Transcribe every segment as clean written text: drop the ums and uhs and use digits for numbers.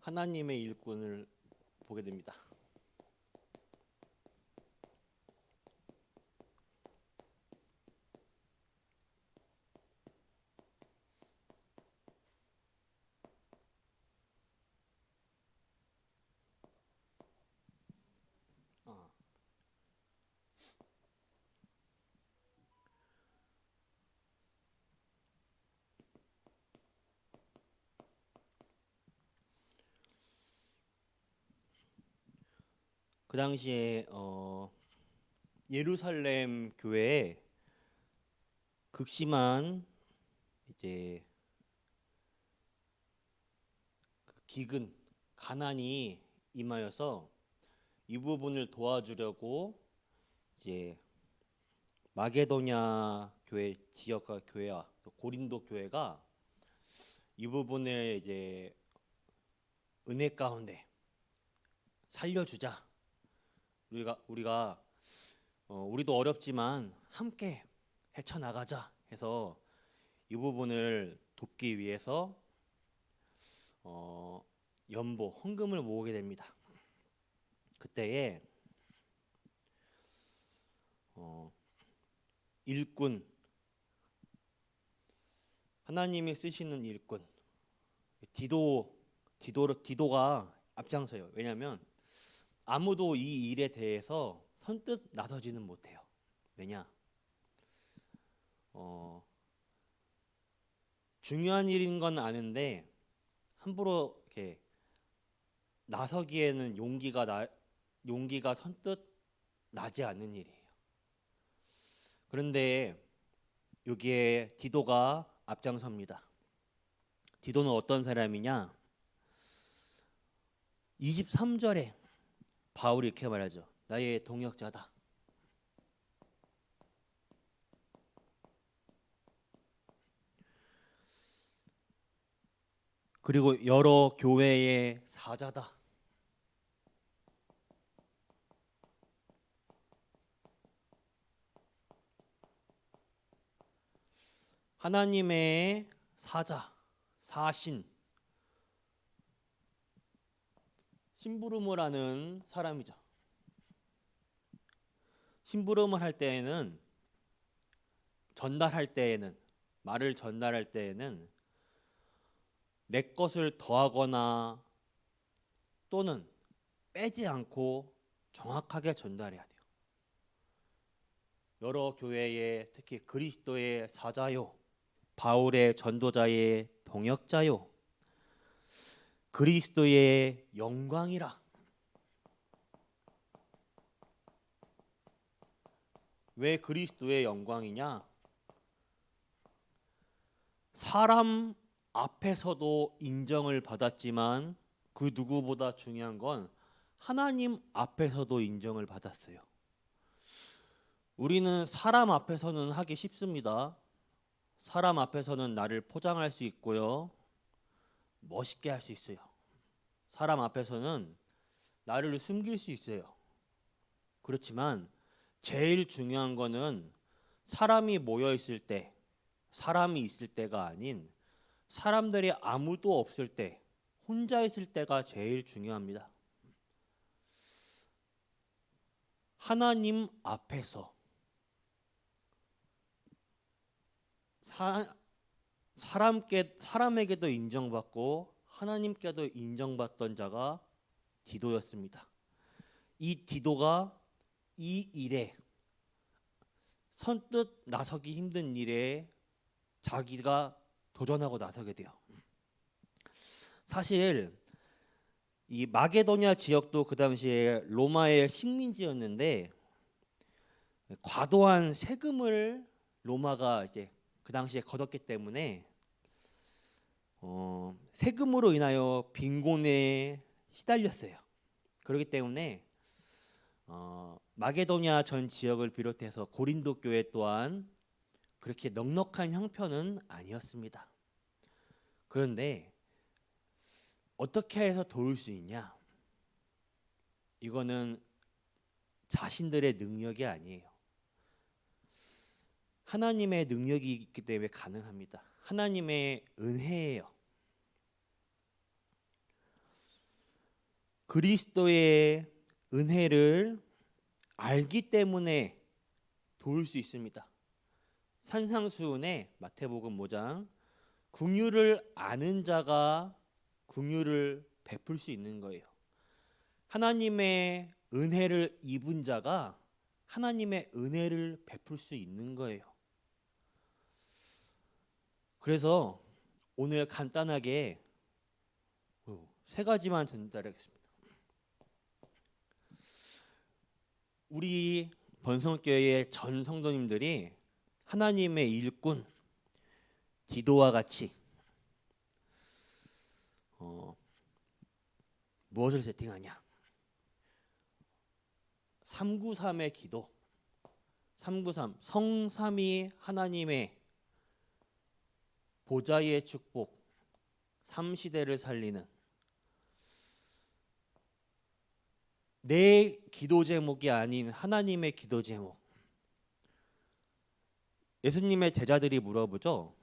하나님의 일꾼을 보게 됩니다. 그 당시에 예루살렘 교회에 극심한 이제 그 기근, 가난이 임하여서 이 부분을 도와주려고 이제 마게도냐 교회 지역과 교회와 또 고린도 교회가 이 부분을 이제 은혜 가운데 살려주자. 우리가 우리도 어렵지만 함께 헤쳐나가자 해서 이 부분을 돕기 위해서 연보 헌금을 모으게 됩니다. 그때에 일꾼, 하나님이 쓰시는 일꾼 디도가 앞장서요. 왜냐하면 아무도 이 일에 대해서 선뜻 나서지는 못해요. 왜냐? 중요한 일인 건 아는데 함부로 이렇게 나서기에는 용기가 선뜻 나지 않는 일이에요. 그런데 여기에 디도가 앞장섭니다. 디도는 어떤 사람이냐? 23절에 바울이 이렇게 말하죠. 나의 동역자다. 그리고 여러 교회의 사자다. 하나님의 사자, 사신, 심부름을 하는 사람이죠. 심부름을 할 때에는 말을 전달할 때에는 내 것을 더하거나 또는 빼지 않고 정확하게 전달해야 돼요. 여러 교회에 특히 그리스도의 사자요, 바울의 전도자의 동역자요, 그리스도의 영광이라. 왜 그리스도의 영광이냐? 사람 앞에서도 인정을 받았지만 그 누구보다 중요한 건 하나님 앞에서도 인정을 받았어요. 우리는 사람 앞에서는 하기 쉽습니다. 사람 앞에서는 나를 포장할 수 있고요. 멋있게 할 수 있어요. 사람 앞에서는 나를 숨길 수 있어요. 그렇지만 제일 중요한 거는 사람이 모여 있을 때, 사람이 있을 때가 아닌 사람들이 아무도 없을 때, 혼자 있을 때가 제일 중요합니다. 하나님 앞에서 사람에게도 인정받고 하나님께도 인정받던 자가 디도였습니다. 이 디도가 이 일에 선뜻 나서기 힘든 일에 자기가 도전하고 나서게 돼요. 사실 이 마게도냐 지역도 그 당시에 로마의 식민지였는데 과도한 세금을 로마가 이제 그 당시에 걷었기 때문에 세금으로 인하여 빈곤에 시달렸어요. 그렇기 때문에 마게도냐 전 지역을 비롯해서 고린도 교회 또한 그렇게 넉넉한 형편은 아니었습니다. 그런데 어떻게 해서 도울 수 있냐? 이거는 자신들의 능력이 아니에요. 하나님의 능력이 있기 때문에 가능합니다. 하나님의 은혜예요. 그리스도의 은혜를 알기 때문에 도울 수 있습니다. 산상수훈의 마태복음 5장 긍휼을 아는 자가 긍휼을 베풀 수 있는 거예요. 하나님의 은혜를 입은 자가 하나님의 은혜를 베풀 수 있는 거예요. 그래서 오늘 간단하게 세 가지만 전달하겠습니다. 우리 번성교회의 전 성도님들이 하나님의 일꾼 디도와 같이 무엇을 세팅하냐? 393의 기도, 393 성삼위 하나님의 보좌의 축복, 3시대를 살리는 내 기도 제목이 아닌 하나님의 기도 제목. 예수님의 제자들이 물어보죠.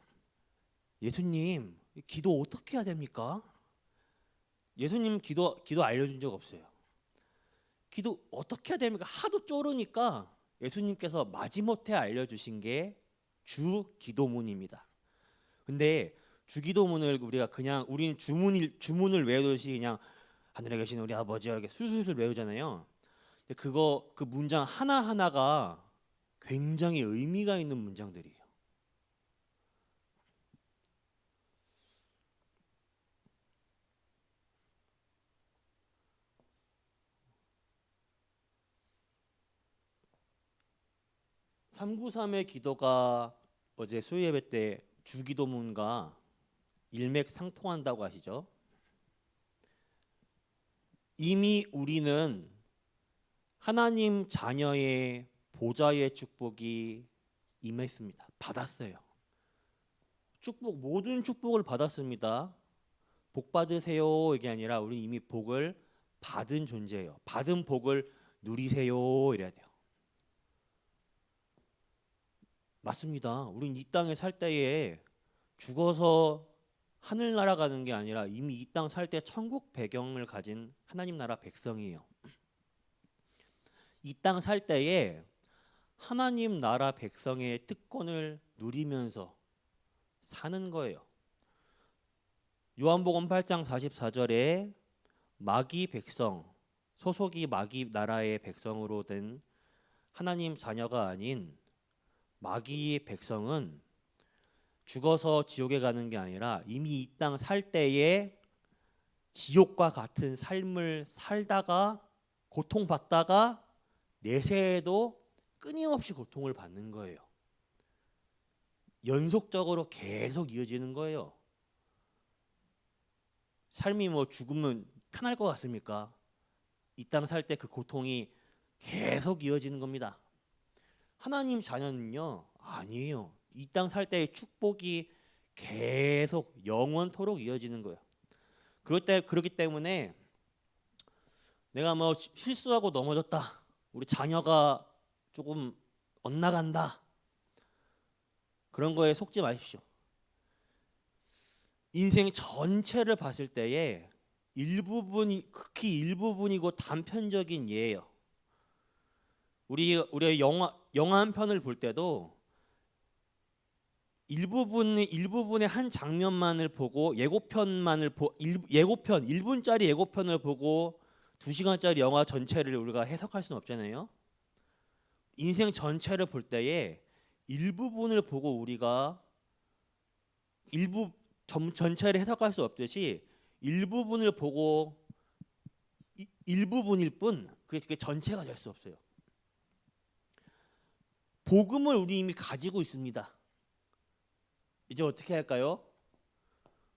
예수님, 기도 어떻게 해야 됩니까? 예수님 기도 알려준 적 없어요. 기도 어떻게 해야 됩니까? 하도 쪼르니까 예수님께서 마지못해 알려주신 게 주기도문입니다. 근데 주기도문을 우리는 주문을 외우듯이 그냥 하늘에 계신 우리 아버지 이렇게 술술 외우잖아요. 근데 그 문장 하나 하나가 굉장히 의미가 있는 문장들이에요. (393) 의 기도가 어제 수요예배 때 주기도문과 일맥상통한다고 하시죠. 이미 우리는 하나님 자녀의 보좌의 축복이 임했습니다. 받았어요. 모든 축복을 받았습니다. 복 받으세요 이게 아니라 우리 이미 복을 받은 존재예요. 받은 복을 누리세요 이래야 돼요. 맞습니다. 우린 이 땅에 살 때에 죽어서 하늘나라 가는 게 아니라 이미 이 땅 살 때 천국 배경을 가진 하나님 나라 백성이에요. 이 땅 살 때에 하나님 나라 백성의 특권을 누리면서 사는 거예요. 요한복음 8장 44절에 마귀 백성, 소속이 마귀 나라의 백성으로 된 하나님 자녀가 아닌 마귀의 백성은 죽어서 지옥에 가는 게 아니라 이미 이 땅 살 때에 지옥과 같은 삶을 살다가 고통받다가 내세에도 끊임없이 고통을 받는 거예요. 연속적으로 계속 이어지는 거예요. 삶이 죽으면 편할 것 같습니까? 이 땅 살 때 그 고통이 계속 이어지는 겁니다. 하나님 자녀는요, 아니에요. 이 땅 살 때의 축복이 계속 영원토록 이어지는 거예요. 그렇기 때문에 내가 실수하고 넘어졌다. 우리 자녀가 조금 엇나간다. 그런 거에 속지 마십시오. 인생 전체를 봤을 때에 극히 일부분이고 단편적인 예예요. 우리 영화 한 편을 볼 때도 일부분의 한 장면만을 보고 1분짜리 예고편을 보고 2시간짜리 영화 전체를 우리가 해석할 수는 없잖아요. 인생 전체를 볼 때에 일부분을 보고 우리가 전체를 해석할 수 없듯이 일부분을 보고 일부분일 뿐 그게 전체가 될 수 없어요. 복음을 우리 이미 가지고 있습니다. 이제 어떻게 할까요?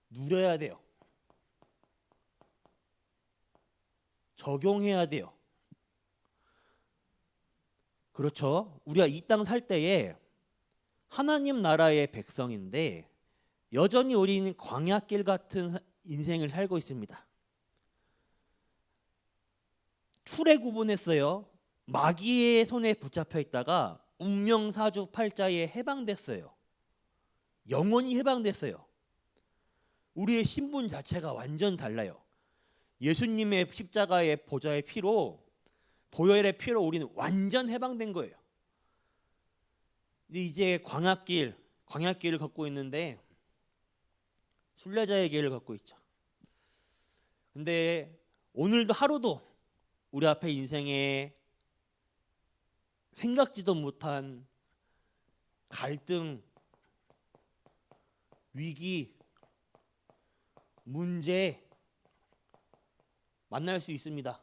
누려야 돼요. 적용해야 돼요. 그렇죠? 우리가 이 땅 살 때에 하나님 나라의 백성인데 여전히 우리는 광야길 같은 인생을 살고 있습니다. 출애굽은했어요. 마귀의 손에 붙잡혀 있다가 운명사주팔자에 해방됐어요. 영원히 해방됐어요. 우리의 신분 자체가 완전 달라요. 예수님의 십자가의 보좌의 피로, 보혈의 피로 우리는 완전 해방된 거예요. 근데 이제 광야길을 걷고 있는데 순례자의 길을 걷고 있죠. 근데 오늘도 하루도 우리 앞에 인생에 생각지도 못한 갈등, 위기, 문제 만날 수 있습니다.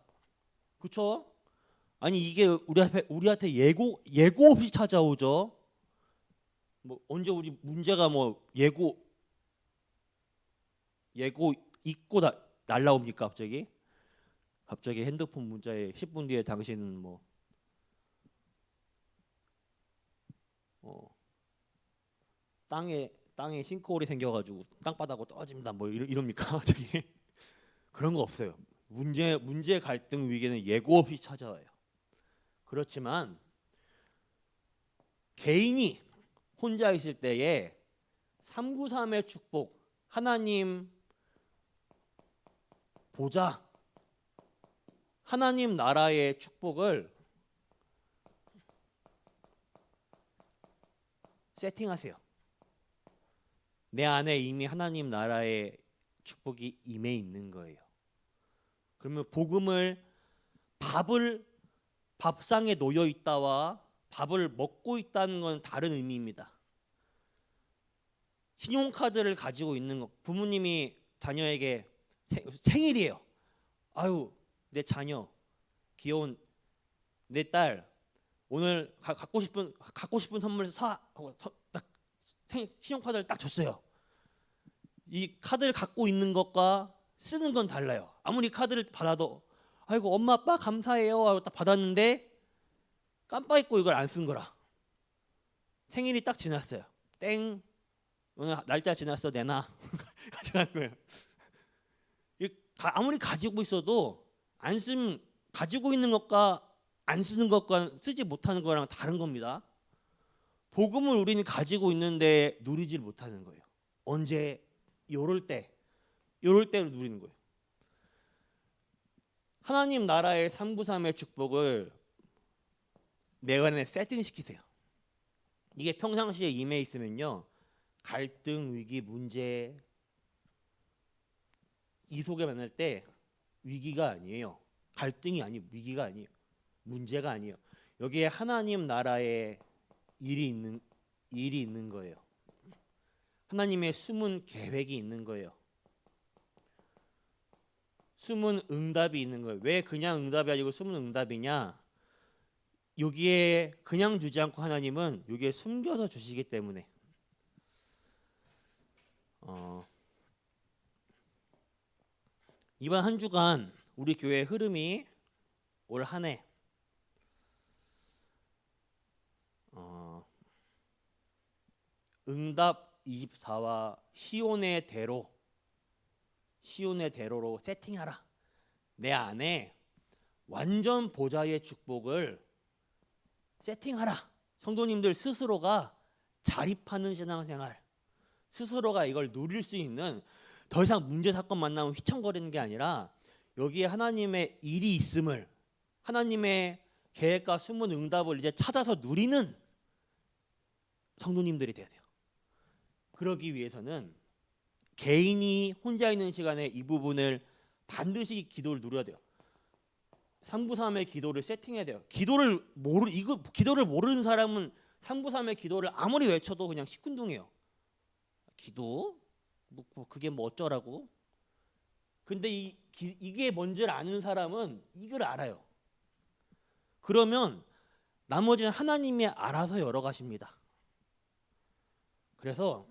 그렇죠? 아니 이게 우리한테 예고 없이 찾아오죠. 뭐 언제 우리 문제가 뭐 예고 잊고 날라옵니까 갑자기 핸드폰 문자에 10분 뒤에 당신은 뭐 땅에 싱크홀이 생겨가지고 땅바닥으로 떨어집니다. 뭐 이럽니까? 저기 그런 거 없어요. 문제 갈등 위기는 예고 없이 찾아와요. 그렇지만 개인이 혼자 있을 때에 393의 축복, 하나님 보좌, 하나님 나라의 축복을 세팅하세요. 내 안에 이미 하나님 나라의 축복이 임해 있는 거예요. 그러면 복음을 밥상에 놓여 있다와 밥을 먹고 있다는 건 다른 의미입니다. 신용카드를 가지고 있는 것, 부모님이 자녀에게 생일이에요. 아유, 내 자녀, 귀여운 내 딸, 오늘 갖고 싶은 선물 사 하고 딱 신용카드를 딱 줬어요. 이 카드를 갖고 있는 것과 쓰는 건 달라요. 아무리 카드를 받아도 아이고 엄마 아빠 감사해요 하고 딱 받았는데 깜빡 잊고 이걸 안 쓴 거라. 생일이 딱 지났어요. 땡, 오늘 날짜 지났어, 내놔. 가져간 거예요. 아무리 가지고 있어도 가지고 있는 것과 안 쓰는 것과 쓰지 못하는 거랑 다른 겁니다. 복음을 우리는 가지고 있는데 누리질 못하는 거예요. 언제? 요럴 때 누리는 거예요. 하나님 나라의 393의 축복을 내 안에 세팅시키세요. 이게 평상시에 임해 있으면요, 갈등, 위기, 문제 이 속에 만날 때 위기가 아니에요. 갈등이 아니에요. 위기가 아니에요. 문제가 아니에요. 여기에 하나님 나라의 일이 있는 거예요. 하나님의 숨은 계획이 있는 거예요. 숨은 응답이 있는 거예요. 왜 그냥 응답이 아니고 숨은 응답이냐? 여기에 그냥 주지 않고 하나님은 여기에 숨겨서 주시기 때문에. 이번 한 주간 우리 교회의 흐름이 올 한 해 응답 24와 시온의 대로로 세팅하라. 내 안에 완전 보좌의 축복을 세팅하라. 성도님들 스스로가 자립하는 신앙생활, 스스로가 이걸 누릴 수 있는, 더 이상 문제 사건 만나면 휘청거리는 게 아니라 여기에 하나님의 일이 있음을, 하나님의 계획과 숨은 응답을 이제 찾아서 누리는 성도님들이 돼야 돼요. 그러기 위해서는 개인이 혼자 있는 시간에 이 부분을 반드시 기도를 누려야 돼요. 393의 기도를 세팅해야 돼요. 기도를 모르는 사람은 393의 기도를 아무리 외쳐도 그냥 시큰둥해요. 기도? 뭐 그게 뭐 어쩌라고? 근데 이게 뭔지를 아는 사람은 이걸 알아요. 그러면 나머지는 하나님이 알아서 열어가십니다. 그래서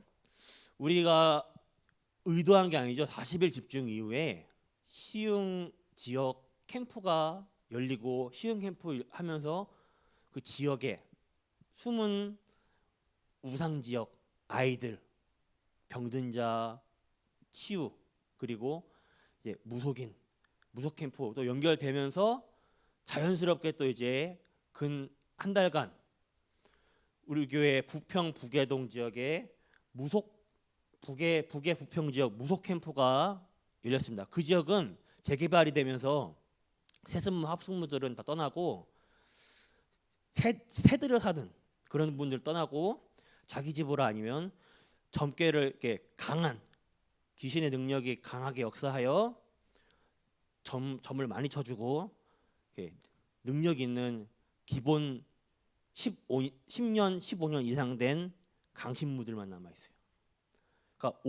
우리가 의도한 게 아니죠. 40일 집중 이후에 시흥 지역 캠프가 열리고, 시흥 캠프 하면서 그 지역에 숨은 우상 지역 아이들, 병든 자 치유, 그리고 이제 무속 캠프 또 연결되면서 자연스럽게 또 이제 근 한 달간 우리 교회 부평 북예동 지역에 북의 부평 지역 무속 캠프가 열렸습니다. 그 지역은 재개발이 되면서 세습무 합숙무들은 다 떠나고 새 들여 사는 그런 분들 떠나고 자기 집으로 아니면 점괘를 이렇게 강한 귀신의 능력이 강하게 역사하여 점을 많이 쳐주고 이렇게 능력 있는 기본 10년, 15년 이상 된 강신무들만 남아 있어요. 그러니까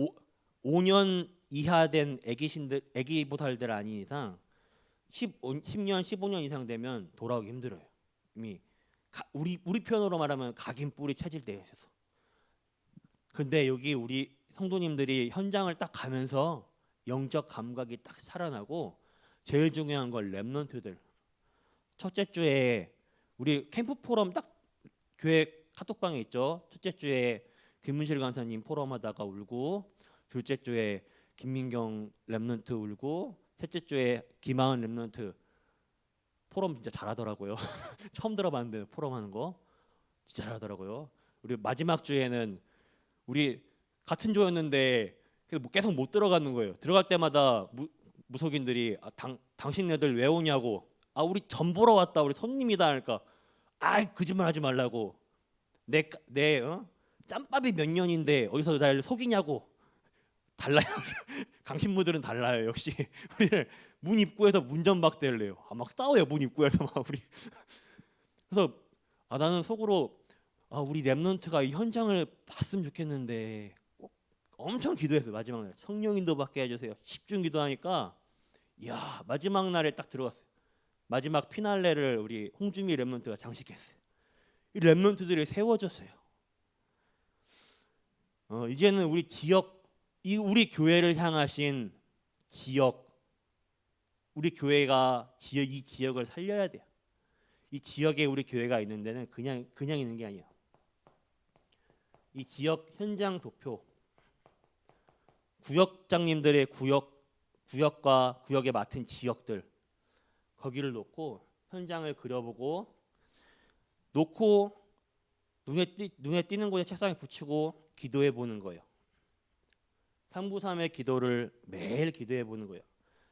5년 이하 된 애기 보살들 아닌 이상 10년, 15년 이상 되면 돌아오기 힘들어요. 이미 우리 표현으로 말하면 각인 뿌리 체질되어 있어서. 근데 여기 우리 성도님들이 현장을 딱 가면서 영적 감각이 딱 살아나고 제일 중요한 건 렘넌트들. 첫째 주에 우리 캠프 포럼 딱 교회 카톡방에 있죠. 첫째 주에 김문실 간사님 포럼하다가 울고, 둘째 주에 김민경 렘넌트 울고, 셋째 주에 김하은 렘넌트 포럼 진짜 잘하더라고요. 처음 들어봤는데 포럼 하는 거 진짜 잘하더라고요. 우리 마지막 주에는 우리 같은 조였는데 계속 못 들어가는 거예요. 들어갈 때마다 무속인들이 당신네들 왜 오냐고, 우리 점 보러 왔다, 우리 손님이다 하니까 거짓말하지 말라고, 내 짬밥이 몇 년인데 어디서 날 속이냐고. 달라요. 강신무들은 달라요. 역시 우리를 문 입구에서 문전박대를 해요. 막 싸워요. 문 입구에서 막 우리. 그래서 나는 속으로 우리 렘넌트가 이 현장을 봤으면 좋겠는데 꼭 엄청 기도했어요. 마지막 날 성령 인도 받게 해주세요. 10중 기도하니까 마지막 날에 딱 들어갔어요. 마지막 피날레를 우리 홍주미 렘넌트가 장식했어요. 이 렘넌트들이 세워졌어요. 이제는 우리 지역, 우리 교회를 향하신 지역, 우리 교회가 이 지역을 살려야 돼요. 이 지역에 우리 교회가 있는 데는 그냥 있는 게 아니에요. 이 지역 현장 도표, 구역장님들의 구역과 구역에 맡은 지역들, 거기를 놓고 현장을 그려보고, 놓고 눈에 띄는 곳에 책상에 붙이고 기도해 보는 거예요. 3부3의 기도를 매일 기도해 보는 거예요.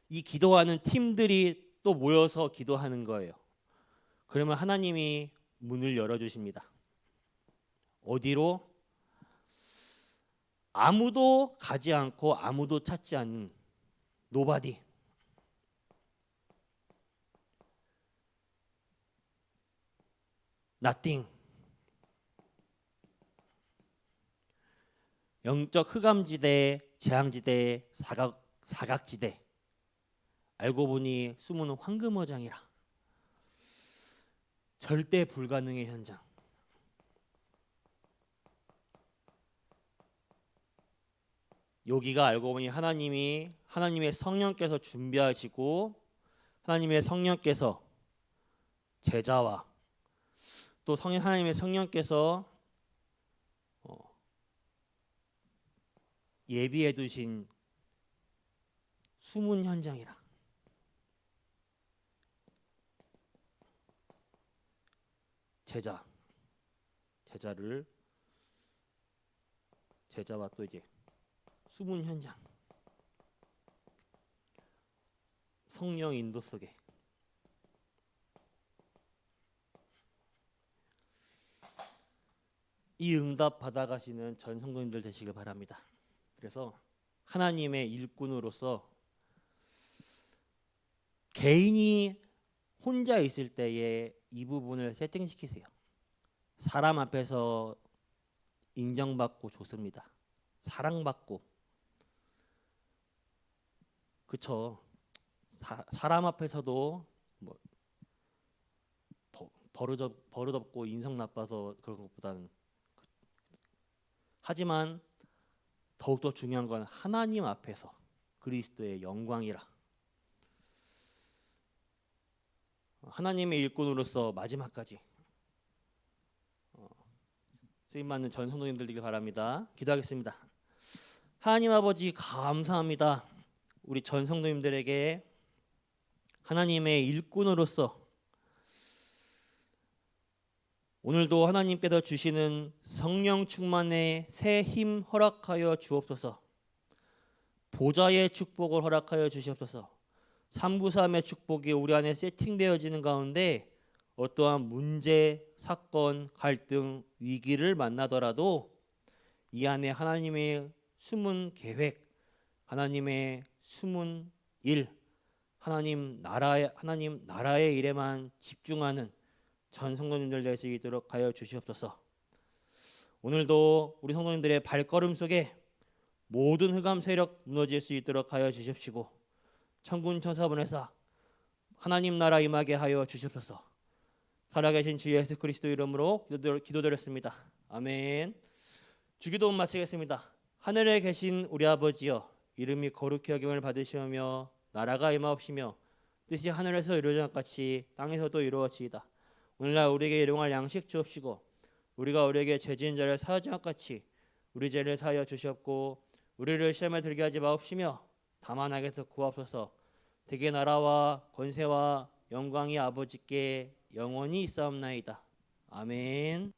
이 기도하는 팀들이 또 모여서 기도하는 거예요. 그러면 하나님이 문을 열어주십니다. 어디로? 아무도 가지 않고 아무도 찾지 않는 노바디. nothing. 영적 흑암지대, 재앙지대, 사각지대. 알고 보니 숨은 황금어장이라. 절대 불가능의 현장. 여기가 알고 보니 하나님의 성령께서 준비하시고, 하나님의 성령께서 제자와 또 하나님의 성령께서 예비해 두신 숨은 현장이라. 제자와 또 이제 숨은 현장, 성령 인도 속에 이 응답 받아가시는 전 성도님들 되시길 바랍니다. 그래서 하나님의 일꾼으로서 개인이 혼자 있을 때에 이 부분을 세팅시키세요. 사람 앞에서 인정받고 좋습니다. 사랑받고. 그쵸. 사람 앞에서도 뭐 버릇없고 인성 나빠서 그런 것보다는, 하지만 더욱더 중요한 건 하나님 앞에서 그리스도의 영광이라. 하나님의 일꾼으로서 마지막까지 쓰임받는 전 성도님들 되길 바랍니다. 기도하겠습니다. 하나님 아버지, 감사합니다. 우리 전 성도님들에게 하나님의 일꾼으로서 오늘도 하나님께서 주시는 성령 충만의 새 힘 허락하여 주옵소서. 보좌의 축복을 허락하여 주시옵소서. 삼부삼의 축복이 우리 안에 세팅되어지는 가운데 어떠한 문제, 사건, 갈등, 위기를 만나더라도 이 안에 하나님의 숨은 계획, 하나님의 숨은 일, 하나님 나라의 일에만 집중하는 전 성도님들 될 수 있도록 하여 주시옵소서. 오늘도 우리 성도님들의 발걸음 속에 모든 흑암 세력 무너질 수 있도록 하여 주십시고 천군 천사 보내사 하나님 나라 임하게 하여 주시옵소서. 살아계신 주 예수 그리스도 이름으로 기도드렸습니다. 아멘. 주기도문 마치겠습니다. 하늘에 계신 우리 아버지여, 이름이 거룩히 여김을 받으시오며 나라가 임하옵시며 뜻이 하늘에서 이루어진 것 같이 땅에서도 이루어지이다. 오늘날 우리에게 일용할 양식 주옵시고 우리가 우리에게 죄 지은 자를 사하지 것 같이 우리 죄를 사하여 주시옵고 우리를 시험에 들게 하지 마옵시며 다만 악에서 구하옵소서. 대개 나라와 권세와 영광이 아버지께 영원히 있사옵나이다. 아멘.